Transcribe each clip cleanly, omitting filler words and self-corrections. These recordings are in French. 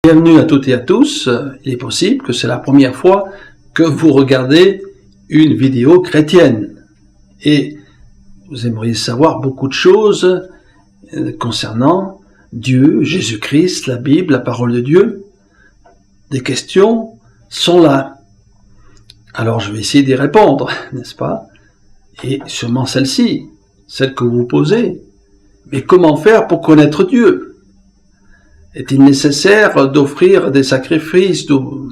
Bienvenue à toutes et à tous. Il est possible que c'est la première fois que vous regardez une vidéo chrétienne et vous aimeriez savoir beaucoup de choses concernant Dieu, Jésus-Christ, la Bible, la parole de Dieu. Des questions sont là. Alors je vais essayer d'y répondre, n'est-ce pas? Et sûrement celle-ci, celle que vous vous posez. Mais comment faire pour connaître Dieu? Est-il nécessaire d'offrir des sacrifices,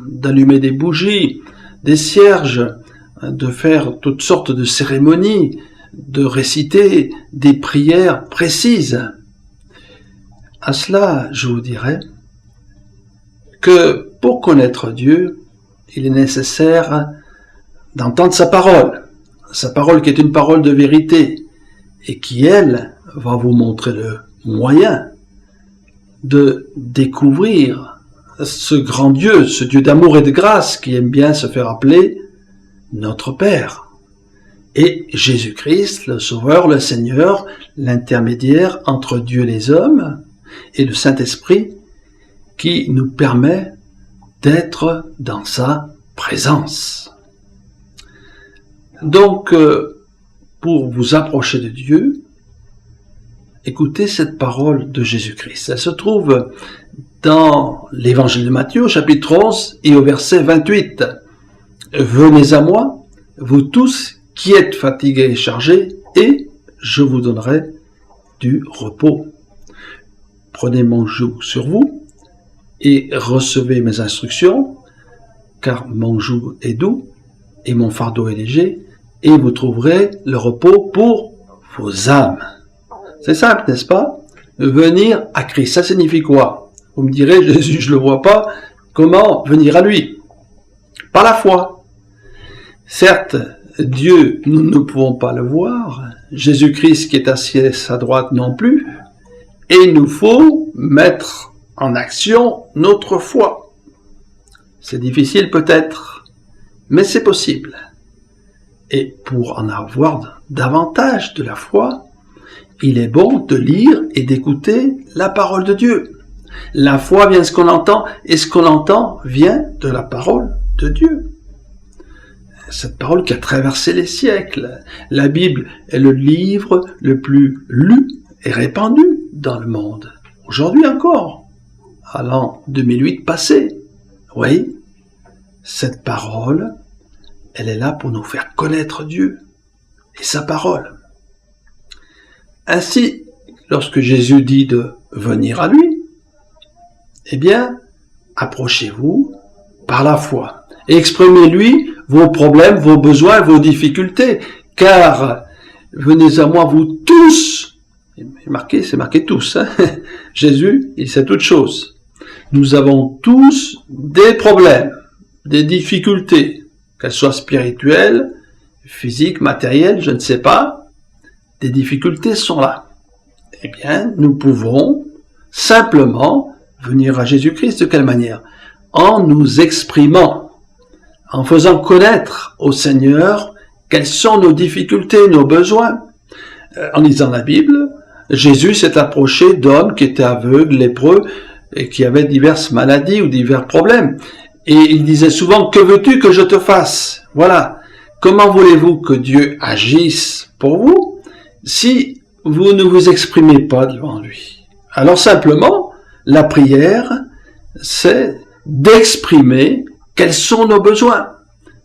d'allumer des bougies, des cierges, de faire toutes sortes de cérémonies, de réciter des prières précises? À cela, je vous dirais que pour connaître Dieu, il est nécessaire d'entendre sa parole qui est une parole de vérité et qui, elle, va vous montrer le moyen de découvrir ce grand Dieu, ce Dieu d'amour et de grâce qui aime bien se faire appeler notre Père. Et Jésus-Christ, le Sauveur, le Seigneur, l'intermédiaire entre Dieu et les hommes, et le Saint-Esprit qui nous permet d'être dans sa présence. Donc, pour vous approcher de Dieu, écoutez cette parole de Jésus-Christ. Elle se trouve dans l'évangile de Matthieu, chapitre 11, et au verset 28. « Venez à moi, vous tous qui êtes fatigués et chargés, et je vous donnerai du repos. Prenez mon joug sur vous, et recevez mes instructions, car mon joug est doux, et mon fardeau est léger, et vous trouverez le repos pour vos âmes. » C'est simple, n'est-ce pas? Venir à Christ, ça signifie quoi? Vous me direz, Jésus, je ne le vois pas, comment venir à lui? Par la foi. Certes, Dieu, nous ne pouvons pas le voir, Jésus-Christ qui est assis à sa droite non plus, et il nous faut mettre en action notre foi. C'est difficile peut-être, mais c'est possible. Et pour en avoir davantage de la foi, il est bon de lire et d'écouter la parole de Dieu. La foi vient de ce qu'on entend, et ce qu'on entend vient de la parole de Dieu. Cette parole qui a traversé les siècles. La Bible est le livre le plus lu et répandu dans le monde. Aujourd'hui encore, à l'an 2008 passé. Oui, cette parole, elle est là pour nous faire connaître Dieu et sa parole. Ainsi, lorsque Jésus dit de venir à lui, eh bien, approchez-vous par la foi et exprimez-lui vos problèmes, vos besoins, vos difficultés, car venez à moi vous tous, c'est marqué tous, hein. Jésus, il sait toutes choses. Nous avons tous des problèmes, des difficultés, qu'elles soient spirituelles, physiques, matérielles, je ne sais pas. Des difficultés sont là. Eh bien, nous pouvons simplement venir à Jésus-Christ. De quelle manière? En nous exprimant, en faisant connaître au Seigneur quelles sont nos difficultés, nos besoins. En lisant la Bible, Jésus s'est approché d'hommes qui étaient aveugles, lépreux, et qui avaient diverses maladies ou divers problèmes. Et il disait souvent, « Que veux-tu que je te fasse ?» Voilà. Comment voulez-vous que Dieu agisse pour vous si vous ne vous exprimez pas devant lui? Alors simplement, la prière, c'est d'exprimer quels sont nos besoins.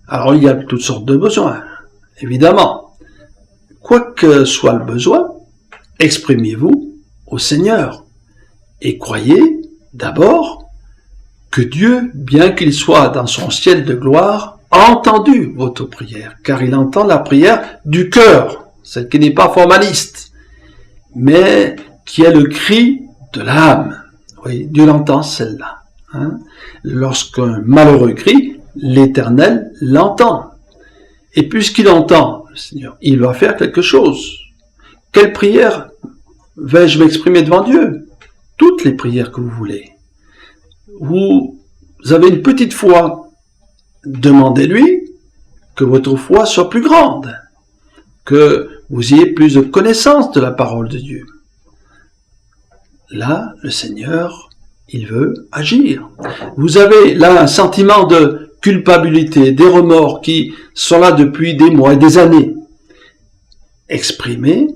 Alors il y a toutes sortes de besoins, évidemment. Quoi que soit le besoin, exprimez-vous au Seigneur. Et croyez d'abord que Dieu, bien qu'il soit dans son ciel de gloire, a entendu votre prière, car il entend la prière du cœur, celle qui n'est pas formaliste, mais qui est le cri de l'âme. Oui, Dieu l'entend celle-là. Hein? Lorsqu'un malheureux crie, l'Éternel l'entend. Et puisqu'il entend, le Seigneur, il va faire quelque chose. Quelle prière vais-je m'exprimer devant Dieu? Toutes les prières que vous voulez. Vous avez une petite foi, demandez-lui que votre foi soit plus grande, que vous ayez plus de connaissance de la parole de Dieu. Là, le Seigneur il veut agir. Vous avez là un sentiment de culpabilité, des remords qui sont là depuis des mois et des années. Exprimez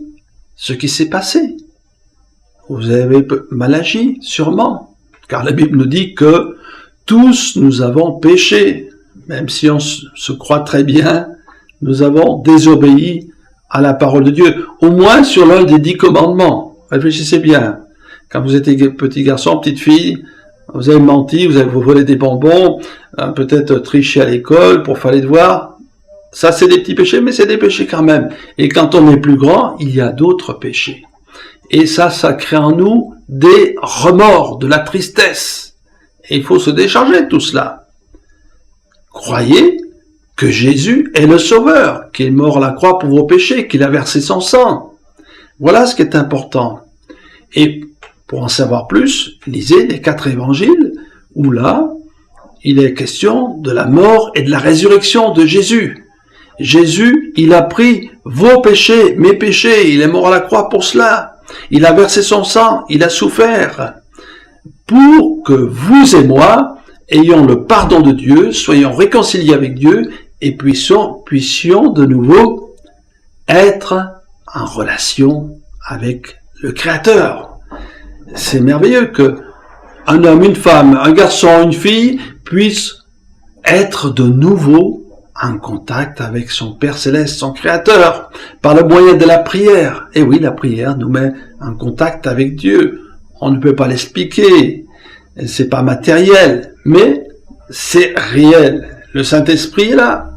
ce qui s'est passé. Vous avez mal agi, sûrement, car la Bible nous dit que tous nous avons péché, même si on se croit très bien, nous avons désobéi à la parole de Dieu, au moins sur l'un des 10 commandements. Réfléchissez bien. Quand vous étiez petit garçon, petite fille, vous avez menti, vous avez volé des bonbons, peut-être triché à l'école pour faire les devoirs. Ça, c'est des petits péchés, mais c'est des péchés quand même. Et quand on est plus grand, il y a d'autres péchés. Et ça crée en nous des remords, de la tristesse. Et il faut se décharger de tout cela. Croyez que Jésus est le Sauveur, qu'il est mort à la croix pour vos péchés, qu'il a versé son sang. Voilà ce qui est important. Et pour en savoir plus, lisez les 4 évangiles, où là, il est question de la mort et de la résurrection de Jésus. Jésus, il a pris vos péchés, mes péchés, il est mort à la croix pour cela. Il a versé son sang, il a souffert pour que vous et moi ayons le pardon de Dieu, soyons réconciliés avec Dieu et puissions de nouveau être en relation avec le Créateur. C'est merveilleux que un homme, une femme, un garçon, une fille puissent être de nouveau en contact avec son Père Céleste, son Créateur, par le moyen de la prière. Et oui, la prière nous met en contact avec Dieu. On ne peut pas l'expliquer. C'est pas matériel, mais c'est réel. Le Saint-Esprit est là.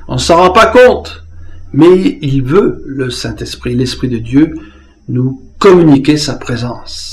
On s'en rend pas compte. Mais il veut, le Saint-Esprit, l'Esprit de Dieu, nous communiquer sa présence.